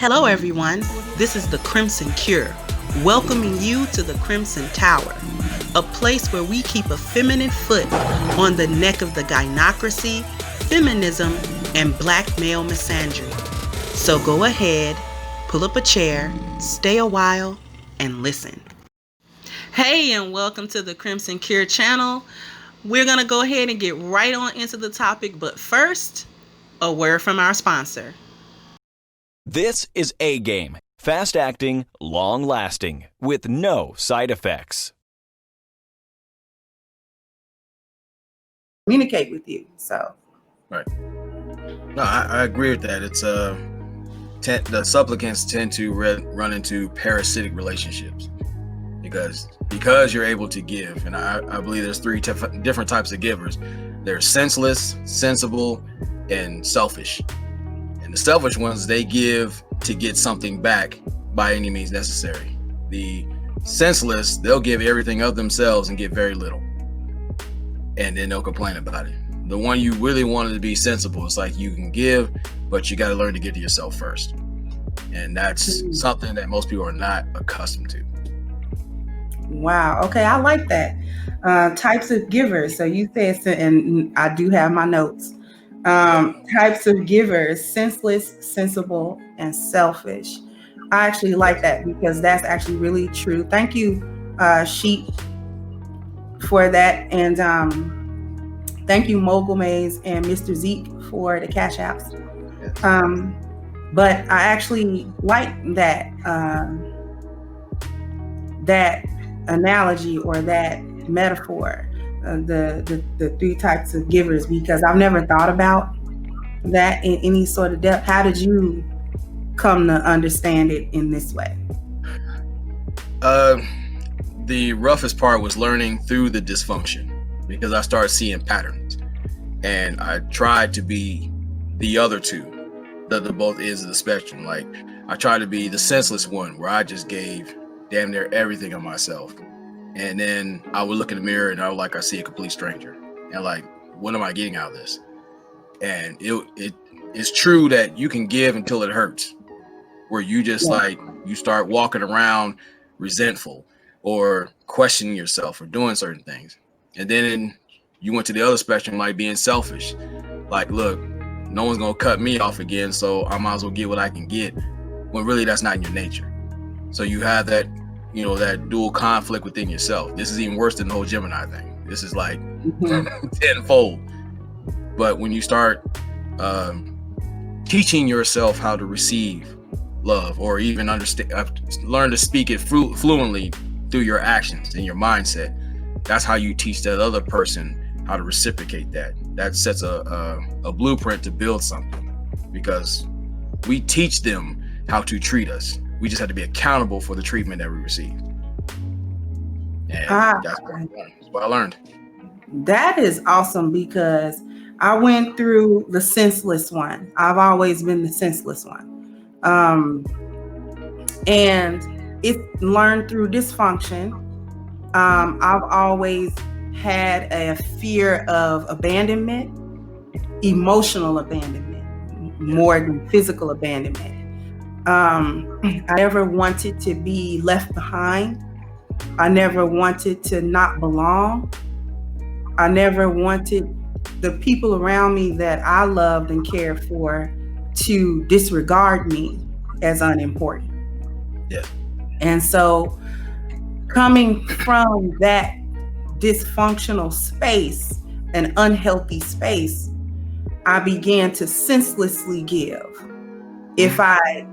Hello, everyone. This is the Crimson Cure, welcoming you to the Crimson Tower, a place where we keep a feminine foot on the neck of the gynocracy, feminism, and black male misandry. So go ahead, pull up a chair, stay a while, and listen. Hey, and welcome to the Crimson Cure channel. We're going to go ahead and get right on into the topic, but first, a word from our sponsor. This is A-Game, fast-acting, long-lasting, with no side effects. Communicate with you, so. Right. No, I agree with that. It's the supplicants tend to run into parasitic relationships because you're able to give, and I believe there's three different types of givers. There's senseless, sensible, and selfish. And the selfish ones, they give to get something back by any means necessary. The senseless, they'll give everything of themselves and get very little, and then they'll complain about it. The one you really wanted to be sensible, it's like you can give, but you got to learn to give to yourself first. And that's something that most people are not accustomed to. Wow. Okay, I like that. Types of givers. So you said, and I do have my notes. Types of givers: senseless, sensible, and selfish. I actually like that because that's actually really true. Thank you, Sheep, for that. And thank you, Mogul Maze and Mr. Zeke, for the cash apps. But I actually like that that analogy or that metaphor, the three types of givers, because I've never thought about that in any sort of depth. How did you come to understand it in this way? The roughest part was learning through the dysfunction, because I started seeing patterns, and I tried to be the other two, the both ends of the spectrum. Like, I tried to be the senseless one, where I just gave damn near everything of myself, and then I would look in the mirror and I see a complete stranger, and like, what am I getting out of this? And it's true that you can give until it hurts, where you just like, you start walking around resentful or questioning yourself or doing certain things. And then you went to the other spectrum, like being selfish. Like, look, no one's gonna cut me off again, so I might as well get what I can get, when really that's not in your nature. So you have that, that dual conflict within yourself. This is even worse than the whole Gemini thing. This is like tenfold. But when you start teaching yourself how to receive love, or even learn to speak it fluently through your actions and your mindset, that's how you teach that other person how to reciprocate that. That sets a blueprint to build something, because we teach them how to treat us. We just have to be accountable for the treatment that we received. And that's what I learned. That is awesome, because I went through the senseless one. I've always been the senseless one. And it learned through dysfunction. I've always had a fear of abandonment, emotional abandonment, more than physical abandonment. I never wanted to be left behind. I never wanted to not belong. I never wanted the people around me that I loved and cared for to disregard me as unimportant. Yeah. And so, coming from that dysfunctional space, an unhealthy space, I began to senselessly give. If I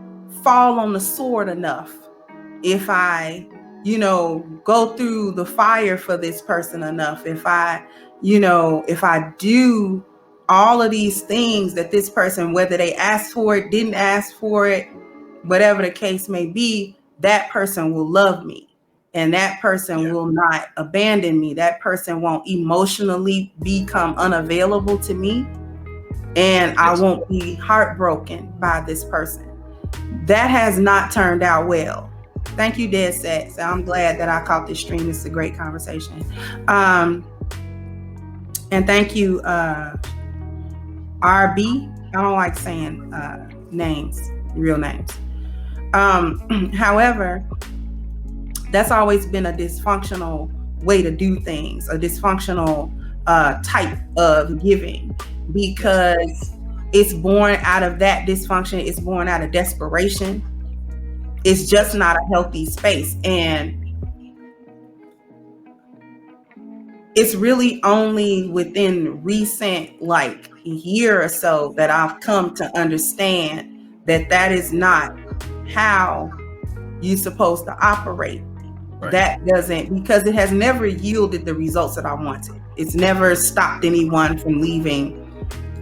fall on the sword enough, if I, go through the fire for this person enough, if I do all of these things that this person, whether they asked for it, didn't ask for it, whatever the case may be, that person will love me. And that person will not abandon me. That person won't emotionally become unavailable to me. And I won't be heartbroken by this person. That has not turned out well. Thank you, Dead Set. So I'm glad that I caught this stream. It's a great conversation. And thank you, RB. I don't like saying names, real names. However, that's always been a dysfunctional way to do things, a dysfunctional type of giving, because it's born out of that dysfunction. It's born out of desperation. It's just not a healthy space. And it's really only within recent, like, year or so that I've come to understand that that is not how you're supposed to operate. Right. That doesn't, because it has never yielded the results that I wanted. It's never stopped anyone from leaving.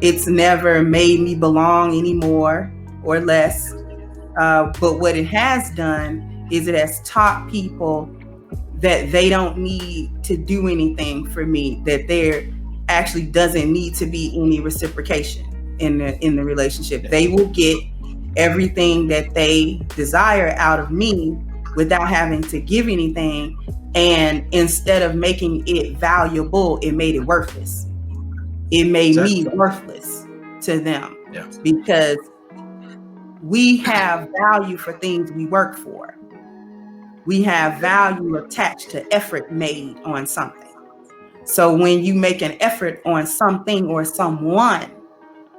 It's never made me belong any more or less. But what it has done is it has taught people that they don't need to do anything for me, that there actually doesn't need to be any reciprocation in the relationship. They will get everything that they desire out of me without having to give anything. And instead of making it valuable, it made it worthless. It made me worthless to them, because we have value for things we work for. We have value attached to effort made on something. So when you make an effort on something or someone,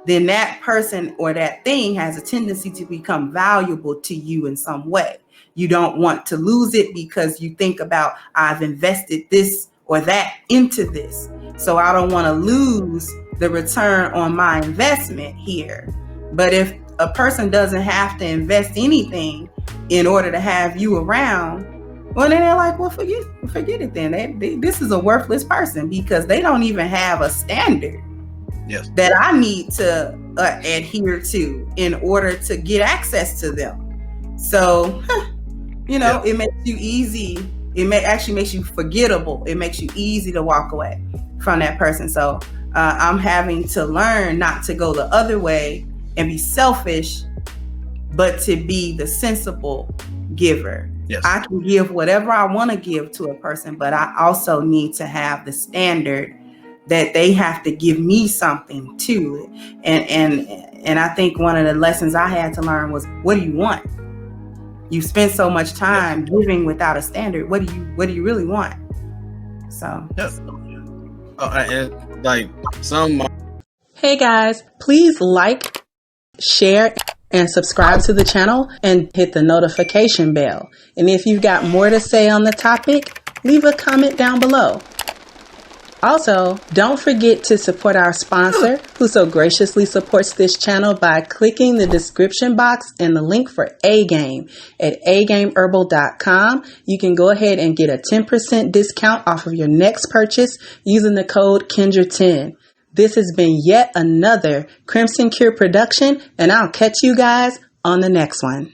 then that person or that thing has a tendency to become valuable to you in some way. You don't want to lose it because you think about, I've invested this or that into this, so I don't want to lose the return on my investment here. But if a person doesn't have to invest anything in order to have you around, well, then they're like, well, forget it then. This is a worthless person, because they don't even have a standard that I need to adhere to in order to get access to them. So, it makes you easy. Actually makes you forgettable. It makes you easy to walk away from that person. So I'm having to learn not to go the other way and be selfish, but to be the sensible giver. Yes. I can give whatever I want to give to a person, but I also need to have the standard that they have to give me something too. And I think one of the lessons I had to learn was, what do you want? You spend so much time giving without a standard. What do you really want? So Hey guys, please like, share, and subscribe to the channel and hit the notification bell. And if you've got more to say on the topic, leave a comment down below. Also, don't forget to support our sponsor, who so graciously supports this channel by clicking the description box and the link for A-Game at agameherbal.com. You can go ahead and get a 10% discount off of your next purchase using the code Kendra10. This has been yet another Crimson Cure production, and I'll catch you guys on the next one.